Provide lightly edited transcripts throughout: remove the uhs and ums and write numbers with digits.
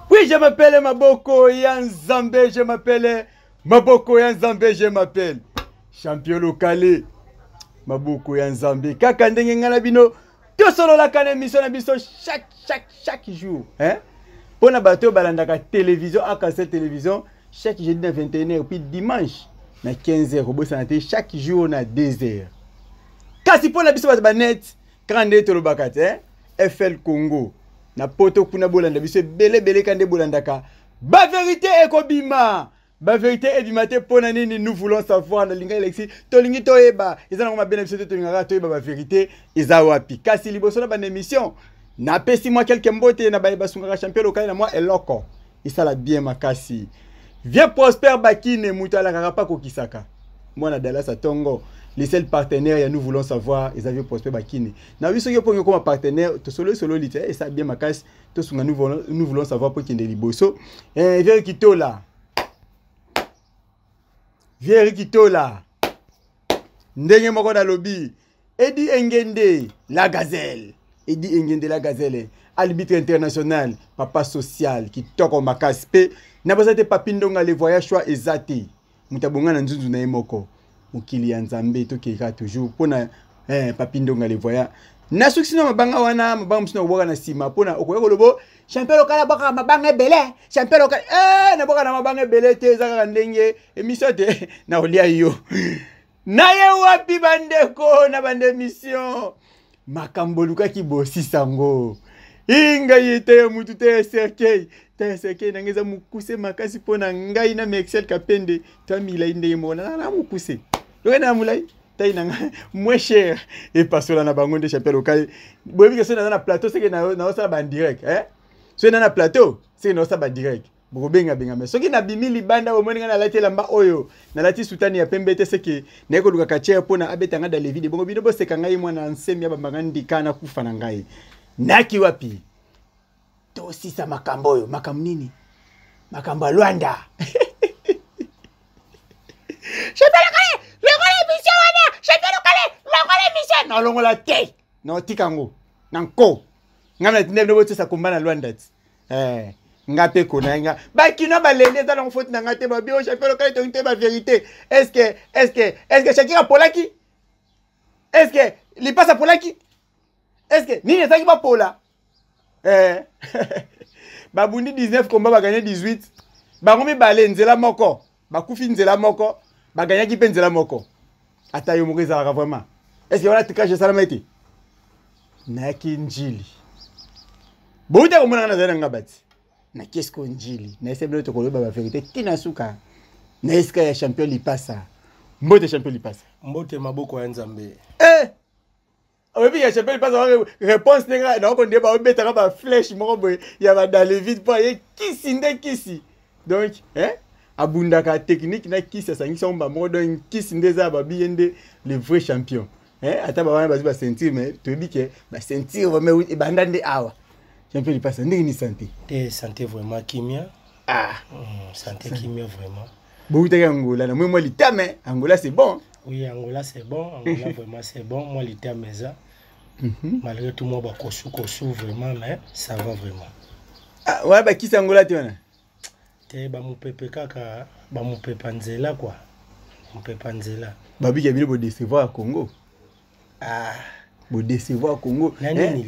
Oui, je m'appelle Maboko Yanzambe, je m'appelle Maboko Yanzambe, je m'appelle champion local Maboko Yanzambe. Kaka ndenge ngana bino, to solo la kane émission na biso chaque jour, hein? Pour na bateau balandaka télévision, à cassette télévision, chaque jeudi à 21h, puis dimanche na 15h, au bout santé, chaque jour na 2h. Kasi pour na biso net, kande to lobakate, hein? FL Congo. Na poto kuna bolanda biso belé kande bolandaka. Ba vérité ekobima. Ba vérité ebimate pona nini nous voulons savoir na linga Alexis. Tolingi toyeba. Ezana ngoma bena biso tolinga toyeba ba vérité eza wapi. Kasi liboso na ban émission. Na pesi moi quelques mbote na ba sunga champion local na moi eloko. Isala bien makasi. Viens Prosper Bakine mutala karapa kokisaka. Moi na Dallas Tongo. Les seuls partenaires, et nous voulons savoir, ils avaient Prosper Bakine. Nous avons vu comme partenaire, tout solo lité, et ça bien ma casse, tout ce que nous voulons savoir pour qu'il y ait des bosso. Et viens Kito là. Viens Kito là. Ndenge moko na lobby. Eddie Engende, la gazelle. Eddie Engende, la gazelle. Arbitre international, papa social, qui toque en ma casse. N'a pas été papindonga les voyages choix exactés. Moutabonga na nzunzu na emoko. Mukili ya Nzambe tokeka toujours pona papindonga le voya na suksino mabanga wana mabanga msino boka na sima pona okoya kolobo champion local boka mabanga belé champion local na boka na mabanga belé te zaka ndenge émission te na olia yo na ye wapi bandeko na bande émission makambo luka ki bosi sango inga yete mutu te serkei nangeza mukuse makasi pona ngai na Excel kapende tamila inde mona na mukuse lokana mulai tainanga moins cher et parce là na bango de champion local boyebi que c'est na plateau c'est que na ça ba direct hein c'est na plateau c'est na ça ba direct boko benga mais soki na bimi libanda au moni na lati lamba oyo na lati sultani ya pembete c'est que na ko luka kache pona abetanga da levide bongo bino boseka ngai mwana nsemi ya bambangandi kana kufa na ngai naki wapi to sisa makambo oyo makam nini makamba Luanda non longola te non tikango nanko ngana tinebe no sa kombana Luanda ngape konanga ba kino ba lende za long faute nanga te ba bio champion local to inte ba vérité est-ce que Shakira Polaki est-ce que li passe à Polaki est-ce que ni ne saki ba Pola ba bundi 19 combat ba gagner 18 ba ngomi ba lenzela moko ba kufi nzela moko ba gagner ki penzela moko ata yo mokeza vraiment. Est-ce que voilà tu caches ça la maîtrise? Na kinjili. Bouta ko mona na zana ngabati. Na qu'est-ce qu'on njili? Na essaie de te koloba ba vérité tina suka. Na eska ya champion li passa. Mbote champion li passa. Mbote maboko ya Nzambe. Obi ya champion li passa réponse nenga na ko ndeba obeta ba flèche moko boy ya ba dans le vide pour ye kisi nde kisi. Donc abundaka technique na kisi sangi somba moko donc kisi ndeza ba biende le vrai champion. Ata ba ba sentir mais to bi ke ba sentir vraiment e bandande awa champion li passe ndenge ni santé te santé vraiment kimia santé kimia vraiment bon ta Angola na moi litame Angola c'est bon oui Angola c'est bon Angola vraiment c'est bon moi litame ça malgré tout moi ba kosu vraiment mais ça va vraiment ouais ba ki Angola te wana te ba mupepe kaka ba mupepa nzela quoi mupepa nzela ba bi ke bino bo décevoir Congo bo décevoir Congo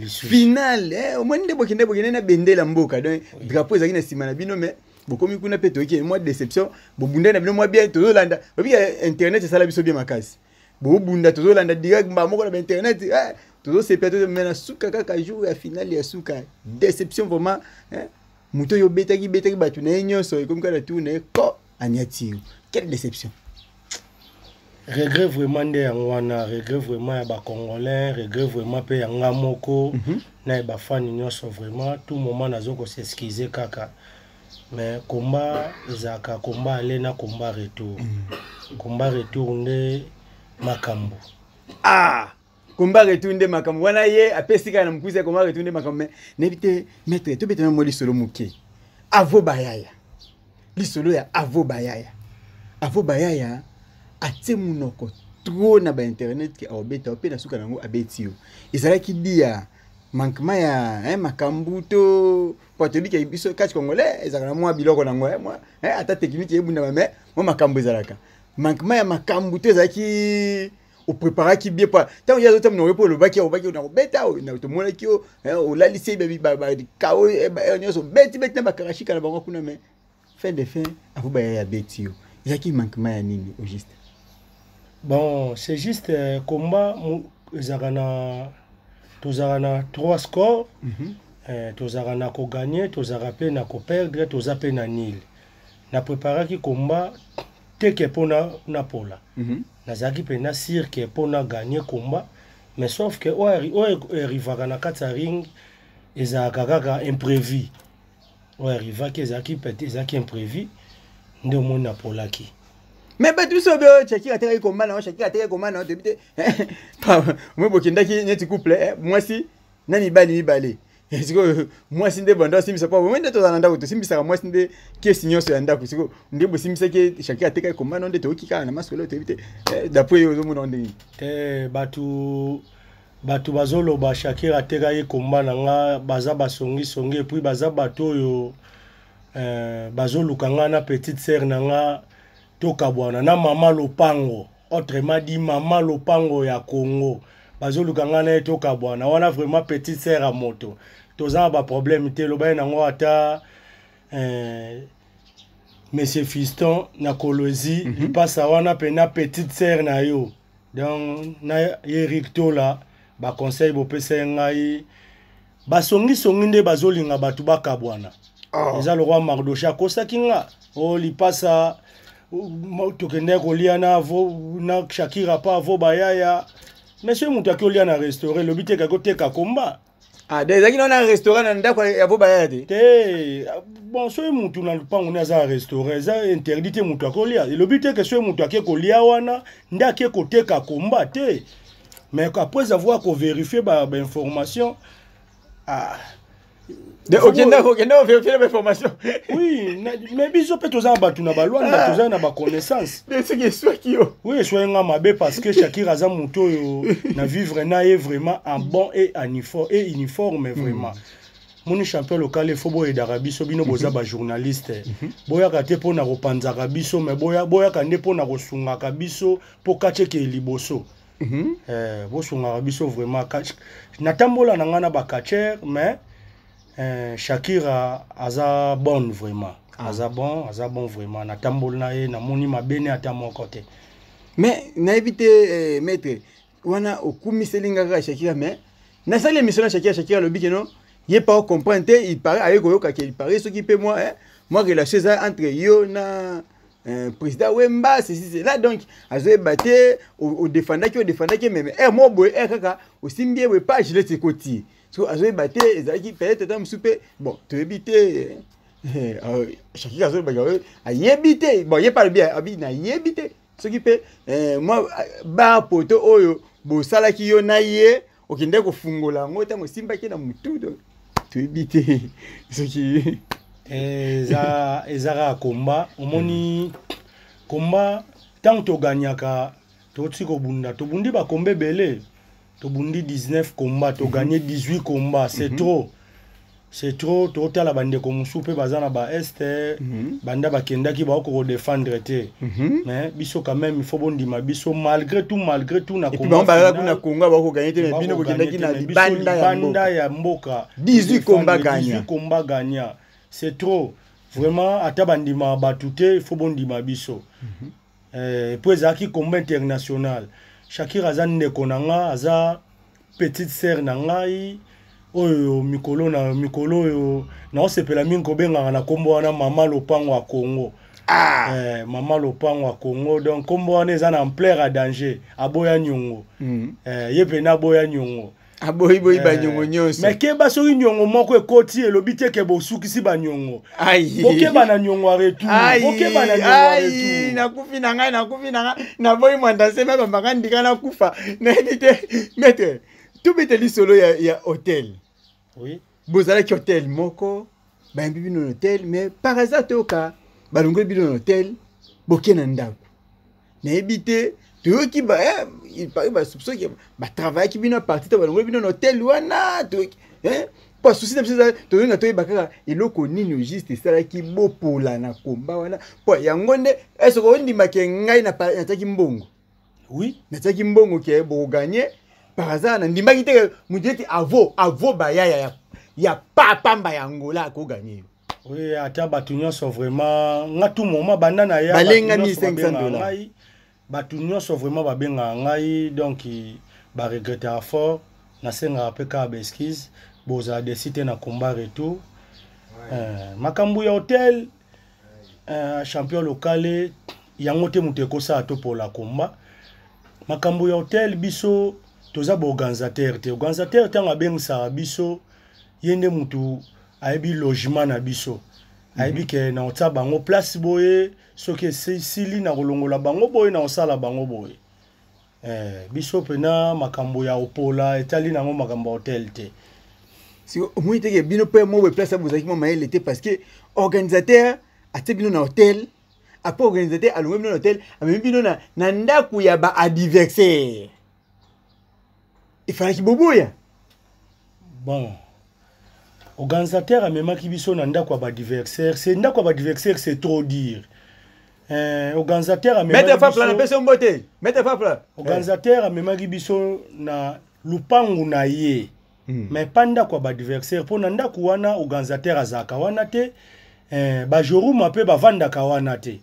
final au moins ndebo kende na bendela mboka donc drapeau ezaki na sima na bino mais bokomi kuna pe toki moi déception bo bunda na bino moi bien to landa obi internet ça la biso bien makasi bo bunda to landa direct mba moko na internet to se peto mena suka kaka jour ya final ya suka déception vraiment muto yo betaki batu na nyonso comme kana tout na ko aniati quelle déception. Regret vraiment de Angwana, regret vraiment ya ba Congolais, regret vraiment pe ya ngamoko, na ba fan nyonso vraiment tout moment nazo ko s'excuser kaka. Mais combat ezaka combat aller na combat retour. Combat retour nde makambo. Combat retour nde makambo. Wana ye apesika na mkuze combat retour nde makambo. Nebite maître to bete na moli solo muke. Avo bayaya. Li solo ya avo bayaya. Avo bayaya. Ate munoko trop na ba internet ki obeta ope na suka nango abetio ezala ki dia manquement ya makambu to potobi ke biso catch congolais ezaka moi biloko nango moi ata technique ebunda mais moi makambu ezalaka manquement ya makambu to ezaki au préparer qui bien pas tant il y a d'autres non pour le baki au baki na beta na to mona ki o la lycée ba kao nyoso beti na bakarashika na bango kuna mais fin de fin afu ba ya beti yo ezaki manquement ya nini au juste bon c'est juste combat ezakana tozakana 3 scores tozakana ko gagner tozaka na ko perdre tozape na nil na préparaki combat teke pona na pola nazaki pena sir ke pona gagner combat mais sauf que o arrivaka na kata ring ezaka kaka imprévu o arrivaki ezaki pete ezaki imprévu nde mona polaki mais batu so be chaki ateka combat na chaki ateka combat na débité moi bokindaki neti couple moi si nani bali siko moi si nde banda simisa pa moi nde tozana ndako to simbisa moi si nde kesi nyonso ya ndako siko nde bo simbisa ke chaki ateka combat na nde to kika na masolo débité d'après yo zo monde te batu bazolo ba chaki ateka ye combat na nga baza basongi puis baza bato yo bazoluka nga na petite sœur na nga toka bwana na mama lopango autrement dit mama lopango ya Congo bazoluka nga na toka bwana wana vraiment petite sœur à moto toza ba problème te loba na ngo ata monsieur Fiston na Kolozi il passe wana pena petite sœur na yo donc na Eric Tola ba conseil bo pesa ngai basongi nde bazolinga batu bakabwana eza le roi Mardocha kosaki nga o li passa tokende kolia na Shakira pa avo bayaya monsieur mutu akolia na restaurant le biteka koteka komba des qui na restaurant na ndako ya avo bayaya te bon so mutu na lupango na za restaurant za interdit te mutu akolia le biteka so mutu akolia wana ndake koteka komba te mais après avoir vérifié ba information ok, vérifier l'information. Oui, mais biso peut toza batu na balwanda toza na ba connaissance. C'est que soit qui yo. Oui, soit nga mabe parce que Shakira za muto yo na vivre na est vraiment en bon et uniforme vraiment. Moni champion local faut boye d'Arabie so bino boza ba journaliste. Boya ka te pona ko panzaka biso mais boya ka ne pona ko sunga ka biso po kache ke liboso. Bo sunga biso vraiment natambola na ngana ba kacher mais Shakira aza bon vraiment. Aza bon vraiment. Na tambol na ye na moni mabene ata mon côté. Mais na évité maître wana okumi selinga Shakira mais na sali émission Shakira le bikeno il pas comprendre il paraît avec oyoka il paraît ce qui peut moi relation entre yo na président Wemba c'est là donc azo batté au défendaki mais moi boy kaka osimbie we pas je l'ai côté. So azo batté ezaki peut-être tam souper bon tu éviter Shakira azo bagay ayebité bon il parle bien abi na yebité ce qui peut moi ba poto oyo bo salaki yo na ye okinde ko fungola ngo tango simbaki na mutu tu éviter ce qui ezara combat omoni combat tant to gagnaka to tsiko bunda to bundi ba kombe belé to bundi 19 combats to gagné 18 combats c'est trop total la bande comme soupe bazana ba est banda ba kenda ki ba ko défendre té mais biso quand même il faut bondi ma biso malgré tout na combat ba kuna Congo ba ko gagner té mais bino ko kenda ki na banda ya mboka 18 combats gagnants c'est trop vraiment ata bandima batute il faut bondima biso pour ezaki combat international Shakira azande konanga aza petite sœur na ngai oyo mikolo yo na osepela minko benga na kombo wana mama lopango wa Congo mama lopango wa Congo donc kombo wana eza na ampleur à danger aboya nyongo yepe na aboya nyongo aboyi ba nyongo nyonso mais ke ba soki nyongo moko ekoti elobi te ke bosukisi ba nyongo boke ba na nyongo retour boke ba na nyongo retour nakufi na ngai na boyi mwanda sema ba makandika na kufa na edite maître tout biteli solo ya hôtel oui bozala ki hôtel moko ba mbibi no hôtel mais par hasard toka balongo bino hôtel boke na ndako na ebite tu qui bah il paraît bah soupçon qui bah travail qui vient partir bah on vient dans hôtel wana tu hein pas souci de ça tu na toi bakaka eloko nini juste ça qui beau pour la na komba wana po yango nde est-ce qu'on dit makengai na taki mbongo oui na taki mbongo ke bo gagner par hasard na ndimaki te mudeti avo ba ya pamba yango la ko gagner. Oui, ata batu nyonso vraiment nga tout moment banda na ya balenga $1,500 batu nyonso vraiment babenga ngai donc ba regretter fort na senga peka beskise boza décider na combat retour makambu ya hotel champion local yango te muteko sa to pour la combat makambu ya hotel biso toza ba organisateur tanga bengsa biso yende mutu aibi logement na biso aibi ke na otsa bango place boye soki sili na kolongola bango boye na osala bango boye biso pena makambo ya opola etali nango makambo hotel te si moi te ke bino pe mo be place abozaki mo maele te parce que organisateur ate bino na hotel après organisateur alongo bino na hotel amemi bino na ndaku ya ba adversaire il fallait ki boboya bon organisateur amemaki biso na ndako ya adversaire c'est ndako ya adversaire c'est trop dire organisateur amemaki mettre fa plan pese mbote mettre fa plan organisateur amemaki biso na lupangu na ye mais pas ndako ya adversaire po na ndako wana organisateur azaka wana te ba joruma pe bavandaka wana te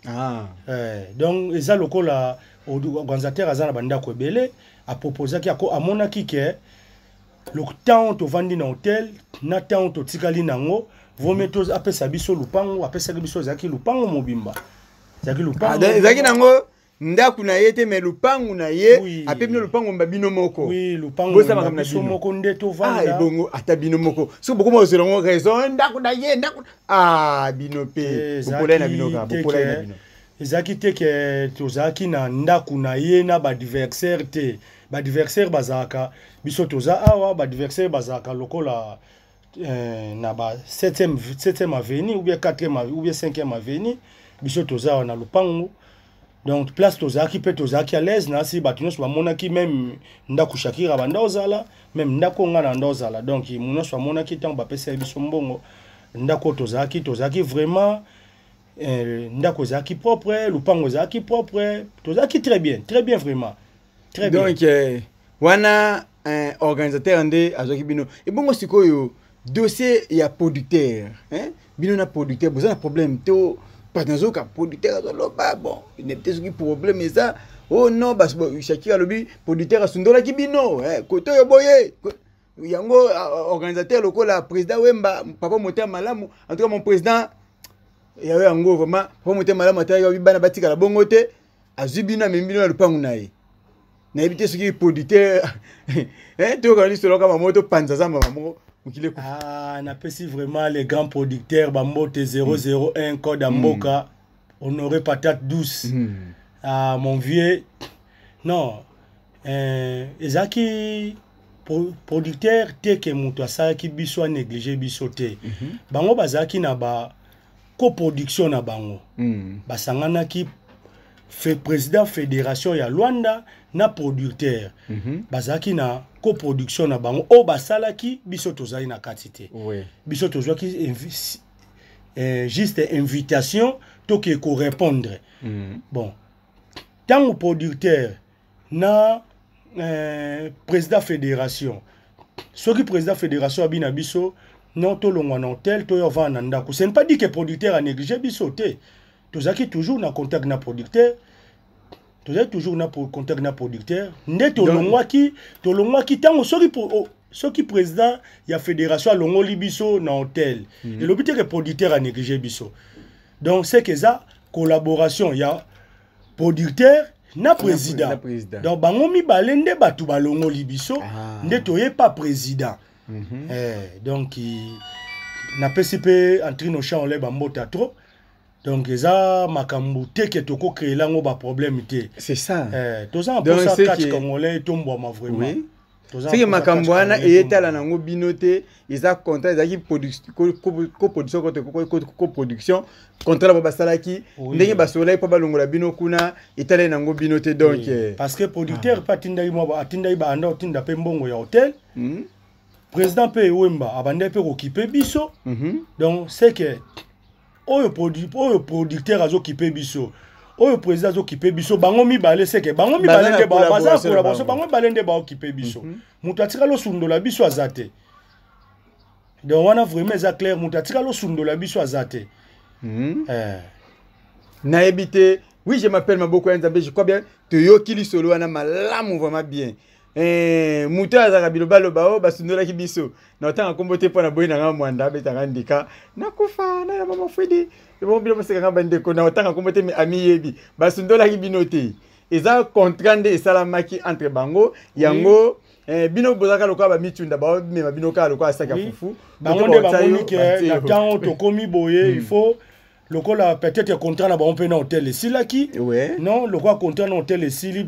donc eza lokola organisateur azana bandako ebele aproposaki amonaki ke le temps to vandi na hotel na temps to tikali nango vometo apesa biso lupango apesa biso zaki lupango mobimba zaki lupango zaki nango ndaku na ye te mais lupango na ye ape bino lupango mbabino moko oui lupango na biso moko nde to vanda bongo ata bino moko so boko mo selongo raison ndaku na ye ndaku bino pe popola na bino ka popola na bino ezaki te ke tozaki na ndaku na ye na ba adversaire te ba adversaire bazaka biso toza awa ba adversaire bazaka lokola na ba 7e avenue ou bien 4e ou bien 5e avenue biso toza na lupango donc place tozaki pe tozaki à l'aise na si batu nyonso bamonaki même ndaku Shakira banda ozala même ndako nga na ndozala donc nyonso bamonaki ntango bapesa biso mbongo ndako tozaki vraiment ndako ezaki propre lupango ezaki propre tozaki très bien vraiment très bien donc wana organisateur nde azoki bino ebongo sikoyo dossier ya producteur bino na producteur boza na problème to partner ka producteur azoloba bon il n'est peut-être problème mais ça oh non parce que Shakira lobi producteur asundola ki bino koto yo boye yango organisateur lokola président Wemba papa Motema Malamu en tout cas mon président ya yango vraiment papa Motema Malamu ataya bana batika la bongo te azibina membino na lupangu naye na éviter ce qui est producteur tu organises selon comme moto panzaza maman n'a pas si vraiment les grands producteurs bambote 001 code amboka honoré patate douce mon vieux non ezaki producteur te ke muto asaki biso a négligé biso te bango bazaki na ba coproduction na bango basanganaki président fédération ya Luanda na producteur bazaki na coproduction na bango o basalaki biso tozali na katite biso tozwaki juste invitation to ke ko répondre bon tant producteur na président fédération soki président fédération abina biso non to longwa na hôtel to yo va na ndako ce n'est pas dit que producteur a négligé biso te tozaki toujours na contact na producteur tozaki toujours na contact na producteur nde tolongwaki tango soki président ya fédération alongoli biso na hôtel elobi te ke producteur a négligé biso donc c'est que ça collaboration ya producteur na président donc bango mibale nde batu balongoli biso nde toye pas président donc na PCP entre nos champs les bambota trop donc eza makambu te ke toko créer lango ba problème te c'est ça toza un peu ça catch congolais tombwa ma vraiment oui C'est que Makambouana et étala nango binoté, ils ont contrat, ils ont coproduction coproduction contrat la basalaki, ndenge basola pa balongola bino kuna étala nango binoté donc parce que producteur pas tinda moi atinda ba anda tinda pe mbongo ya hôtel. Président pe Wemba abande pe occuper biso. Donc c'est que oyo producteur azo occuper biso. Oyo président azo occuper biso bango mibale c'est que bango mibale nde ba baza collaboration bango mibale nde ba occuper biso. Mutu atika lo sundola biso azate. Donc wana vraiment ça clair mutu atika lo sundola biso azate. Na habité oui je m'appelle Maboko Nzambe je crois bien te yokili solo wana malamu vraiment bien. Mutu azaka biloba lobao basundola ki biso. Na otanga kombote pona boyi na mwanda betanga ndika nakufa na mama Fwidi. Bon bilo baseka bande ko na otanga kombote mi ami yebi basundola ki binote. Eza contrat de salamaki entre bango yango bino bozaka lokwa ba mitunda ba mema bino ka lokwa asaka fufu bango nde bamoni ke na temps to komi boye il faut lokola peut-être contrat na ba on peut na hôtel silaki non lokwa contrat na hôtel sili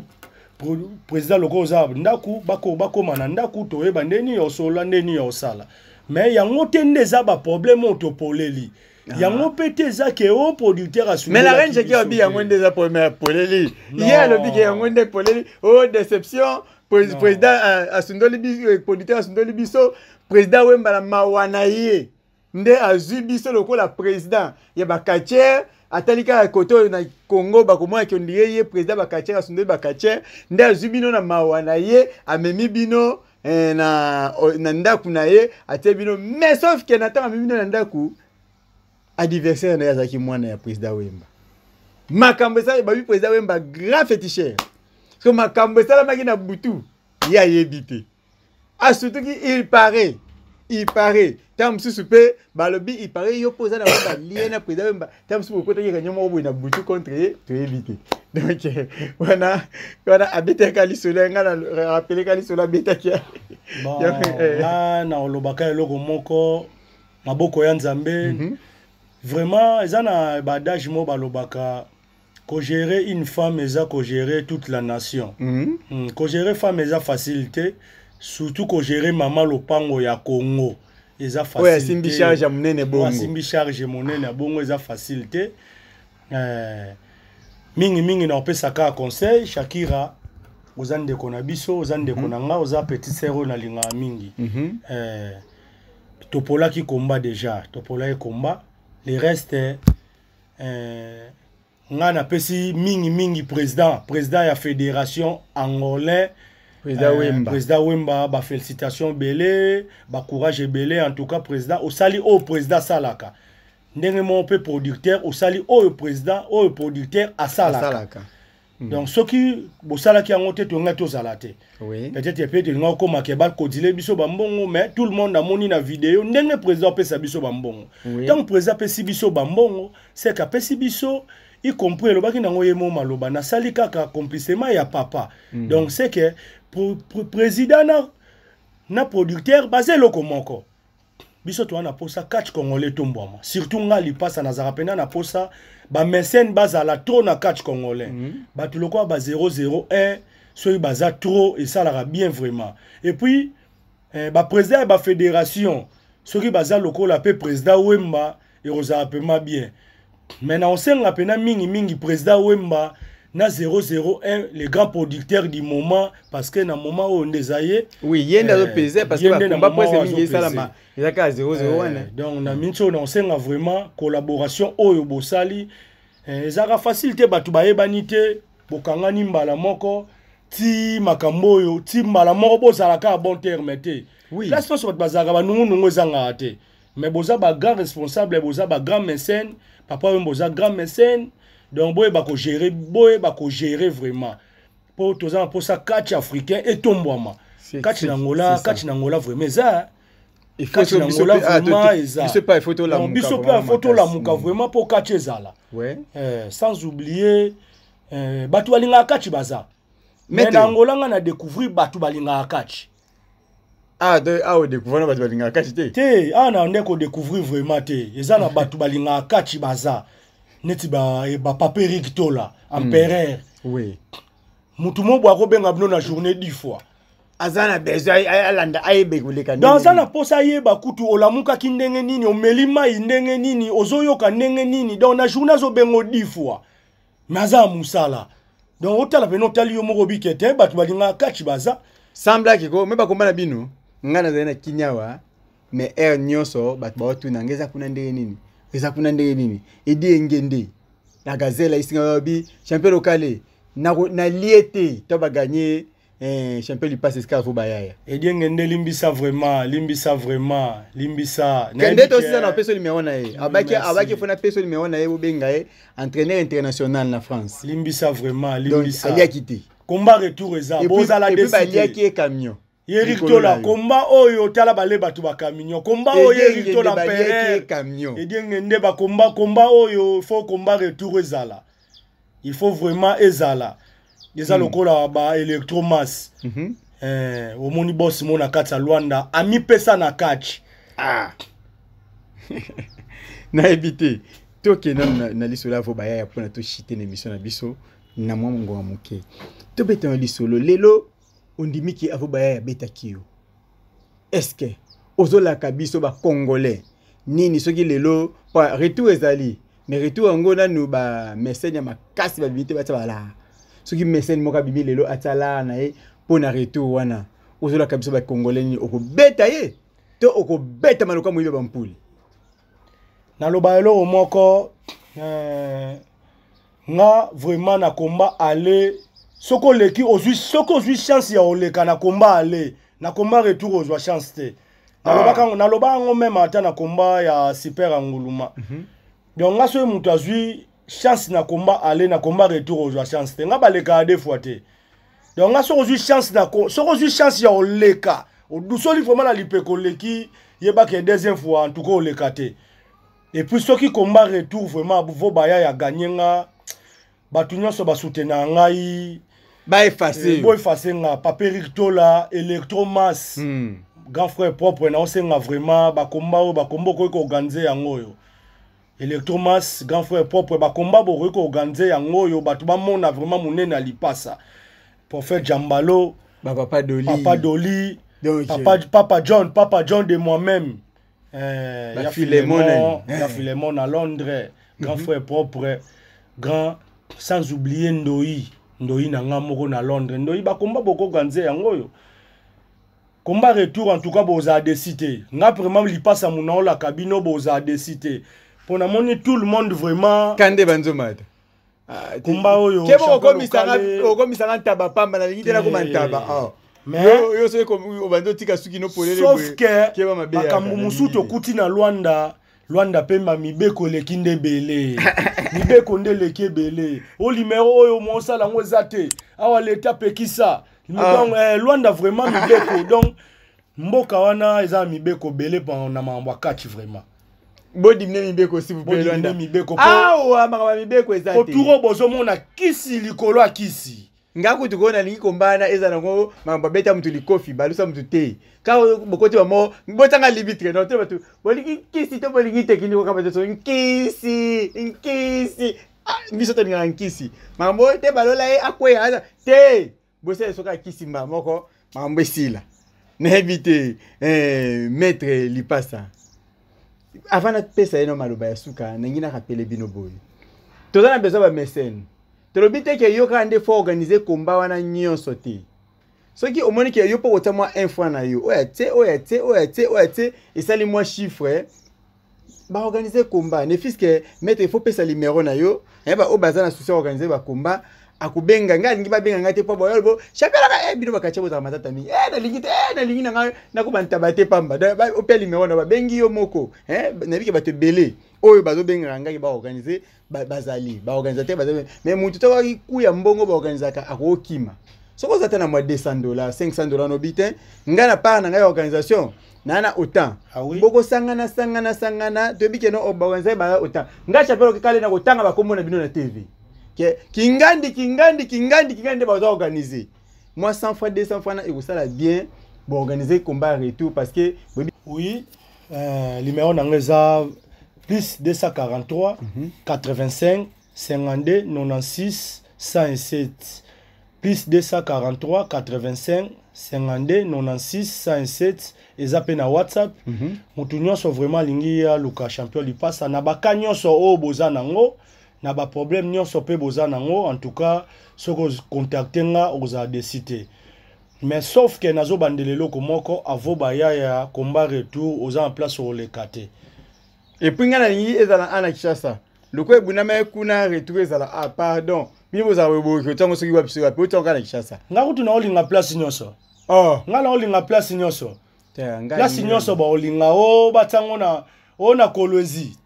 président loko za ndaku bako mana ndaku to yeba ndeni yo sola ndeni yo sala mais yango te ndeza ba problème otopoleli yango pete za ke o producteur asuni mais la reine qui a bien yango ndeza problème poleli hier le big yango ndé poleli oh déception président asundoli biso producteur asundoli biso président Wemba la mawanaye ndé azu biso lokola président ya bakatier atalika koto na Congo bakomwa ki ondire ye président bakatier asundoli bakatier ndé azu bino na mawanaye amemi bino na ndaku na ye atie bino mais sauf que natanga amemi bino na ndaku adversaire na yazaki mwana ya président Wemba makambo sa ba bi président Wemba grand féticheur que makambo sa la makina butu ya yebite surtout qu'il paraît tam susupe balobi il paraît yo posa na ba lien na président Wemba tam susupe ko teki kanyo mo na butu contre to yebite donc wana abete kali solenga na rappeler kali sola beta kia na olobaka eloko moko maboko ya Nzambe vraiment ezana badage mo balobaka ko gérer une femme eza ko gérer toute la nation ko gérer femme eza facilité surtout ko gérer maman lopango ya Congo eza facilité ouais simbi charge monene bongo simbi charge monene bongo eza facilité mingi na opesa ka conseil Shakira ozande kona biso ozande kona nga oza petit sœur na linga mingi topola ki combat déjà topola ki combat les restes ngana pesi mingi président ya fédération angolais président Wemba ba félicitations belé ba courage belé en tout cas président au sali au président salaka ndenge mon peu producteur au sali au président au producteur à salaka donc ce qui bo salaki en monté to ngato salate peut-être peut-être nga ko makebal ko dile biso bambongo mais tout le monde a moni na vidéo ndenge président pesa biso bambongo donc président pesi biso bambongo c'est ka pesi biso y compris le baki nango yemo maloba na sali kaka complicement ya papa donc c'est que président na producteur basé loko moko biso to na posa catch congolais tombwama surtout nga li passa na zarapena na posa ba mécène baza la trop na catch congolais ba tout loko ba 001 so baza trop et ça la bien vraiment et puis ba président ba fédération so ki baza loko la pe président Wemba et rosa pema bien maintenant on sait nga pena mingi président Wemba na 001 les grands producteurs du moment parce que na moment où on désaillé oui yenda zo peser parce que combat presque mingi salama ezaka 001 donc na mincho on sait nga vraiment collaboration oyo bosali ezaka facilité batu bayebani te bokangani mbala moko ti makambo oyo ti mbala moko bozalaka bon terme te oui la situation bazaka banungu ezanga te mais boza ba grand responsable boza ba grand mécène papa boza grand mécène donc boye bako gérer vraiment pour tous ans pour ça catch africain et tombouama catch n'angola vraiment ça il faut que n'angola vraiment ça je sais pas il faut la muka biso pas photo la muka vraiment pour catch ezala ouais sans oublier batu balinga catch baza mais n'angola nga découvrir batu balinga catch au découvrir batu balinga catch te na ndeko découvrir vraiment te ezana batu balinga catch baza neti ba pape Rictola empereur oui mutu mo bwa ko benga bino na journée 10 fois azana besoin alanda ayebe koleka dans ana posa yeba kutu olamuka kindenge nini omelima indenge nini ozoyoka ndenge nini donc na journée zo bengo 10 fois maza musala donc otala peno tali yo moko bikete batu balinga kachi baza sembla kiko me bakomba na bino ngana zana kinyawa mais air nyonso batu bawatuna ngeza kuna ndenge nini eza kuna ndenge nini edi engende la gazelle isinga babi champion local na liete to ba gagner champion du passe scar fo bayaya edi engende limbisa vraiment limbisa kende to sisa na peso numéro na ye abaki fona peso numéro na ye bobenga ye entraîneur international na France limbisa vraiment limbisa ali a quitté combat retour eza boza la décider ali a qui camion Eric Tola combat oyo tala bale batu ba camion combat oyo Eric Tola pere camion et bien ngende ba combat oyo faut combat retour ezala il faut vraiment ezala eza lokola ba electromass au moni boss mona kata Luanda ami pesa na catch na éviter toke na lisola fo baya pour na to chiter na émission na biso na mwa ngo moke to beta na lisolo lelo ondimiki avobaya ya beta kio est-ce que ozola kabiso ba congolais nini soki lelo pa retour ezali mais retour ngo nanu ba message ya makasi ba bibite ba tabala soki message moka bibi lelo atala na ye pona retour wana ozola kabiso ba congolais ni okobeta ye to okobeta maluka moyibe ba mpuli na loba elo moko nga vraiment na combat aller soko leki ozwi chance ya oleka na combat aller na combat retour ozwa chance te na loba ngo même ata na combat ya super anguluma donc nga so mutu azwi chance na combat aller na combat retour ozwa chance te nga baleka deux fois te donc nga so ozwi chance na soko ozwi chance ya oleka odusoli vraiment na lipeko leki yeba ke deuxième fois en tout cas oleka te et puis soki combat retour vraiment vo baya ya gagner nga batu nyonso ba soutenir ngai ba effacer bo effacer nga Paperic Tola Electromass grand frère propre na osenga vraiment ba combat ko organiser yango yo Electromass grand frère propre ba combat ko organiser yango yo batu ba mona vraiment munene alipasa prophète Jambalo papa Doli papa John de moi-même ya Philemon à Londres grand frère propre grand sans oublier Ndoi na ngamoko na Londres Ndoi ba combat boko ganze yango yo combat retour en tout cas boza décider nga vraiment li passe à mon la cabine boza décider pour na moni tout le monde vraiment kande banzomata combat oyo kebo komisanga taba pamba na lingi tena koma taba mais yo so ko obando tika suki no polele sauf que bakambu musuto kuti na Luanda pemba mibeko lekinde bele mibeko nde leke bele o numéro oyo monsala ngo ezate awa leta pekisa donc Luanda vraiment mibeko donc mboka wana eza mibeko bele na mambo kati vraiment bodimne mibeko s'il vous plaît Luanda mibeko awa makaba mibeko ezate oturo bozomona kisi likolo akisi ngaku tukona lingi kombana eza nango mamba beta mtu likofi balusa mtu te ka bokoti bamo botanga libitre no te batu bolingi kisi to bolingi tekini ko kaba to nkisi biso to ninga nkisi mambo te balola e akwe aza te bose soka kisi moko mambo esila na éviter maître lipasa avant na pesa eno maloba ya suka nangina rappeler bino boy tozana besoin ba mécène Tolobite ke yo kande fo organiser combat wana nyonso te. Soki omoni ke yo po otamwa info na yo. Oyate et ça les mois chiffre. Ba organiser combat. Ne fiske mettre il faut pesa numéro na yo. Ba o bazana souci organiser ba combat. Akubenga ngi ba benga ngate po boyo bo. Chapela bino bakache bo za matata mi. Na lingi na ko bantabate pamba. Ba o pe numéro na ba bengi yo moko. Na biki ba te belé. Oyo bazo benga ngaki ba organiser bazali ba organisateur bazali mais mutu tawa kuya mbongo ba organisaka akokima soko zata na mwa $200 $500 no bitin ngana pa na ngai organisation nana autant boko sangana to bike no ba organiser ba autant nga chapelo kale na kotanga ba komona bino na TV kingandi ba organiser moi 100 fois 200 fois na ekosala bien ba organiser combat retour parce que oui numéro na ngeza plus 243 85 52 96 107 plus 243 85 52 96 107 eza pe na WhatsApp. Mutu nyonso vraiment lingi ya luka champion lipasa na baka nyonso o boza nango na ba problème nyonso pe boza nango. En tout cas soko contacter nga oza décider. Mais sauf que nazo bandelelo komoko avo baya ya combat retour oza en place sur le kate. Et puis ngana lingi ezala ana Kinshasa. Loko ebunama kuna retour ezala pardon. Mimi boza webo ko tango soki wapiso wapi otonga na Kinshasa. Nga kutu na olinga place nyonso. Oh, nga na olinga place nyonso. Place nyonso ba olinga o batango na Kolwezi.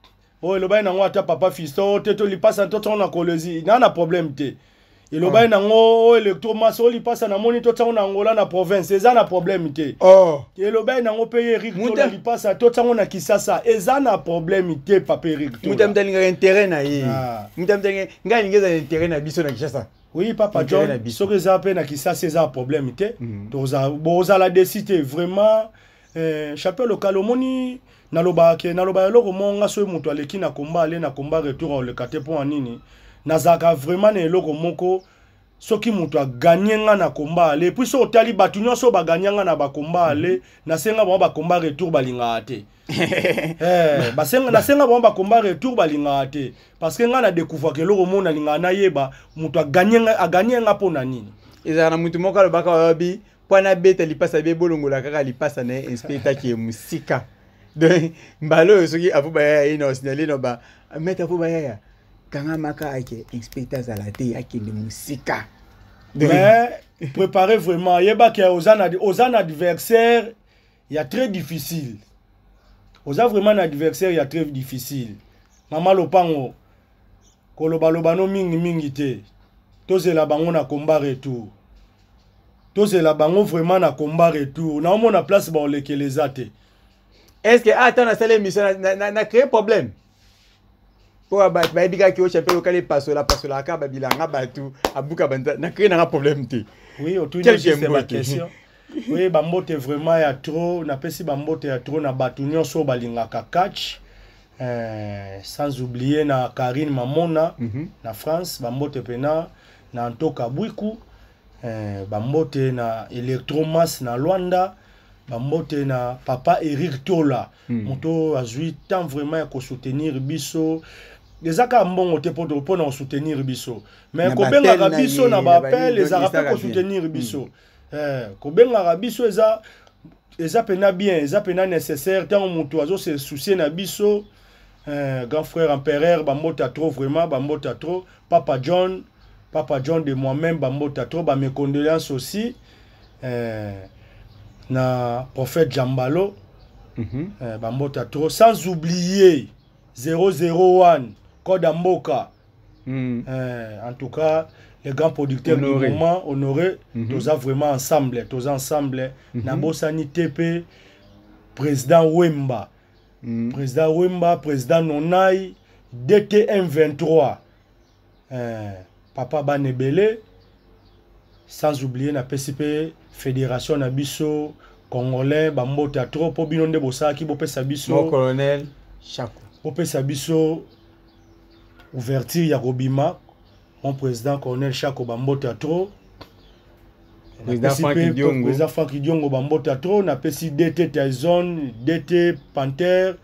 O eloba na ngo ata papa fisto teto lipasa toto na Kolwezi. Na problème te. Eloba na ngo electromas o lipasa na moni toto na Angola na province eza na problème te. Oh, eloba na ngo paye Eric to lipasa toto na Kisasa eza na problème te papa Eric. Mutamtalinga intérêt na ye. Mutamtalinga ngingeza intérêt na biso na Kinshasa. Oui, Papa John, ce que ça peine qui ça c'est un problème té. Boza la décider vraiment chapelle local moni na loba loko monga so mutu aleki na combat retour le kate pour anini. Nazaka vraiment ne loko moko soki mutu a gagné nga na combat aller puis so tali batu nyonso ba gagné nga na ba combat aller na senga ba combat retour balinga ate. Nasenga ba combat retour balinga ate parce que nga na découvrir que loko mona linga na yeba mutu a gagné nga pona nini. Ezana mutu moka lobaka wabi pona beta lipasa be bolongola kaka lipasa na inspecteur qui est musika. Donc mbalo soki afuba ya ino signalé no ba meta afuba ya kanga maka ake inspecteur zalate ake de musika. Mais préparez vraiment yeba que aux adversaire il y a très difficile. Aux vraiment un adversaire il y a très difficile. Mama lopango koloba no mingi te. Tozela bango na combat retour. Tozela bango vraiment na combat retour. Na mona place ba les ate. Est-ce que attends na sale mission na créé problème? Pour ba dika ki o champion local passe la ka ba bilanga batu abuka banda na créé na problème te. Oui, autour de c'est ma question. Oui, bambote vraiment ya trop, na pesi bambote ya trop na batu nyonso balingaka catch. Sans oublier na Karine Mamona na France, bambote pena na Antoka Bwiku, bambote na Electromas na Luanda, bambote na papa Eric Tola. Moto azui tant vraiment ya ko soutenir biso. Ezaka mbongo te pour na soutenir biso. Mais ko benga biso na ba appel les arapes ko soutenir biso. Ko benga biso eza pena bien, eza pena nécessaire tant moto azo se soucier na biso. Grand frère empereur bambota trop vraiment bambota trop papa John de moi-même bambota trop ba mes condoléances aussi na prophète Jambalo bambota trop sans oublier 001 Code Mboka en tout cas les grands producteurs du moment honoré tous vraiment ensemble na bosani TP président Wemba président Wemba, président Nonai, DTM 23, Papa Banebele, sans oublier la PCP, Fédération Nabiso, Congolais, Bambota trop, pour Binonde Bosaki, Bopé Sabiso, mon colonel, Chako. Bopé Sabiso, ouverture Yarobima, mon président colonel Chako Bambota trop. Président Franck Diongo Bambota trop, na pesi DT Tyson, DT Panther,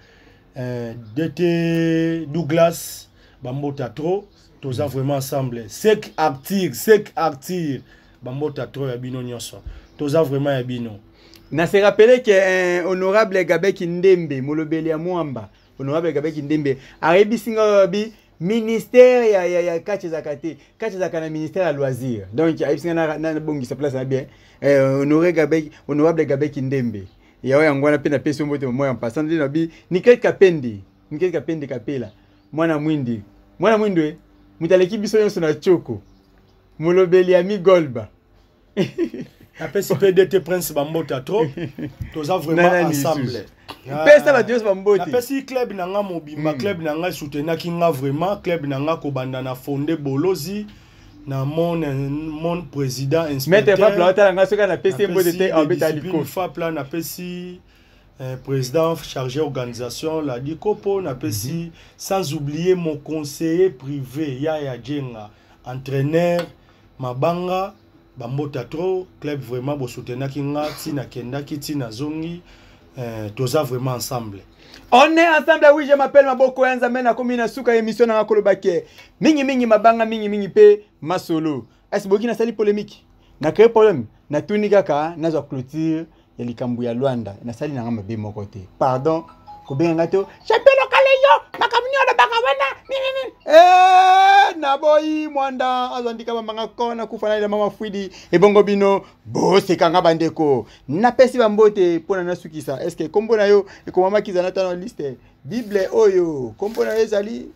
DT Douglas Bambota trop, tous vraiment ensemble. Sek Artir Bambota trop ya bino nyonso. Tous vraiment ya bino. Na se rappeler que honorable Gabek Ndembe, molobeli ya Mwamba, honorable Gabek Ndembe, arebisinga bi ministère ya kachezakate na ministère à loisir donc na bongi sa place na bien honorable Gabek Ndembe ya yango na pe na pesi mbote mo en passant na bi Nikel Kapendi kapela mwana mwindi mutaleki biso nyonso na choko molobeli ya Migolba na pesi PDT Prince Bambota trop tous vraiment ensemble. Pesa ba Dios bambote. Na pesi club nanga mobimba club nanga soutenaki nga vraiment club nanga ko banda na fondé Bolozi na mon président inspecteur. Mette Fapla otala nga soka na pesi mbote te ambeta liko. Fapla na pesi président chargé organisation la Dikopo na pesi sans oublier mon conseiller privé Yaya Djenga entraîneur Mabanga bambota trop club vraiment bo soutenaki nga tina kendaki tina zongi toza vraiment ensemble. On est ensemble, oui, je m'appelle Maboko Enza mena komi na suka émission na ngakolo bake. Mingi mabanga mingi pe masolo. Est-ce boki na sali polémique? Na créé problème, na tuni kaka na zo clôture ya likambu ya Luanda. Na sali na ngamba be moko te. Pardon, ko benga ngato, chapelo kaleyo, makamnyo na baka wana. Na boy mwanda azandika mambanga kona kufana na mama Fwidi ebongo bino bose kanga bandeko. Na pesi bambote pona na sukisa. Est-ce que kombo na yo e ko mama kizana ta na liste Bible oyo kombo na ezali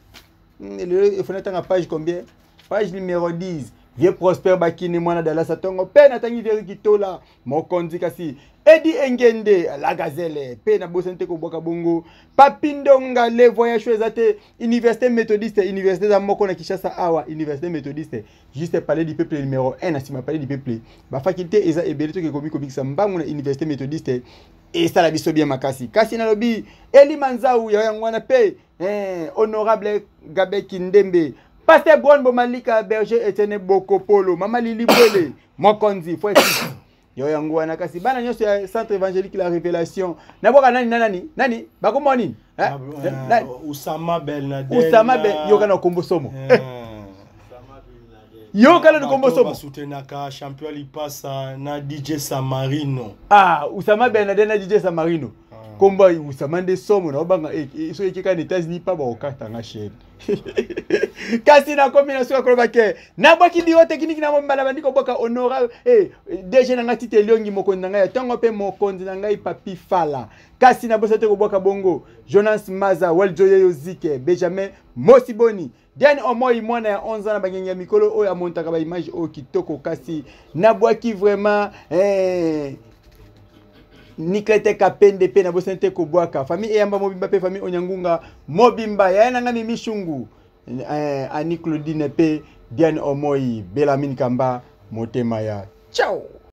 il faut na page combien? Page numéro 10. Vieux Prosper Bakini mwana dala satongo pe na tangi veri kitola mokonzi kasi Edi Engende la gazelle pe na bosente ko boka bongo papindonga le voyage ezate université méthodiste université za moko na Kinshasa awa université méthodiste juste parler du peuple numéro 1 na sima parler du peuple ba faculté eza ebele to ke komi komikisa mbangu na université méthodiste et ça la biso bien makasi kasi na lobi Eli Manzau ya ngwana pe honorable Gabe Kindembe Pasteur Brown Bomalika Berger Etene Bokopolo Mama Lili Bwele Mokonzi faut être yo yango wana kasi bana nyoso ya centre évangélique la révélation na boka nani bakoma nini Usama Belnaden Usama yo kana kombo somo yo kana kombo somo soutenaka champion lipasa na DJ Samarino Usama Belnaden na DJ Samarino komba Usama nde somo na banga so yekeka na États-Unis pa ba okata nga chaîne kasi na combinaison ya kolobake na baki dio technique na mbala bandiko boka honorable déjà na ngati teliongi mokonzi na ngai tango pe mokonzi na ngai papi fala kasi na bosate ko boka bongo Jonas Maza Waljoye Yozike Benjamin Mosiboni Diane Omoi mwana ya 11 ans na bangenya mikolo oyo amontaka ba image o kitoko kasi na bwaki vraiment Niklete Kapende pe na bosente ko bwaka famille eyamba mobimba pe famille Onyangunga mobimba ya na ngami mishungu Annie Claudine pe Diane Omoi Belamine Kamba motema ya ciao.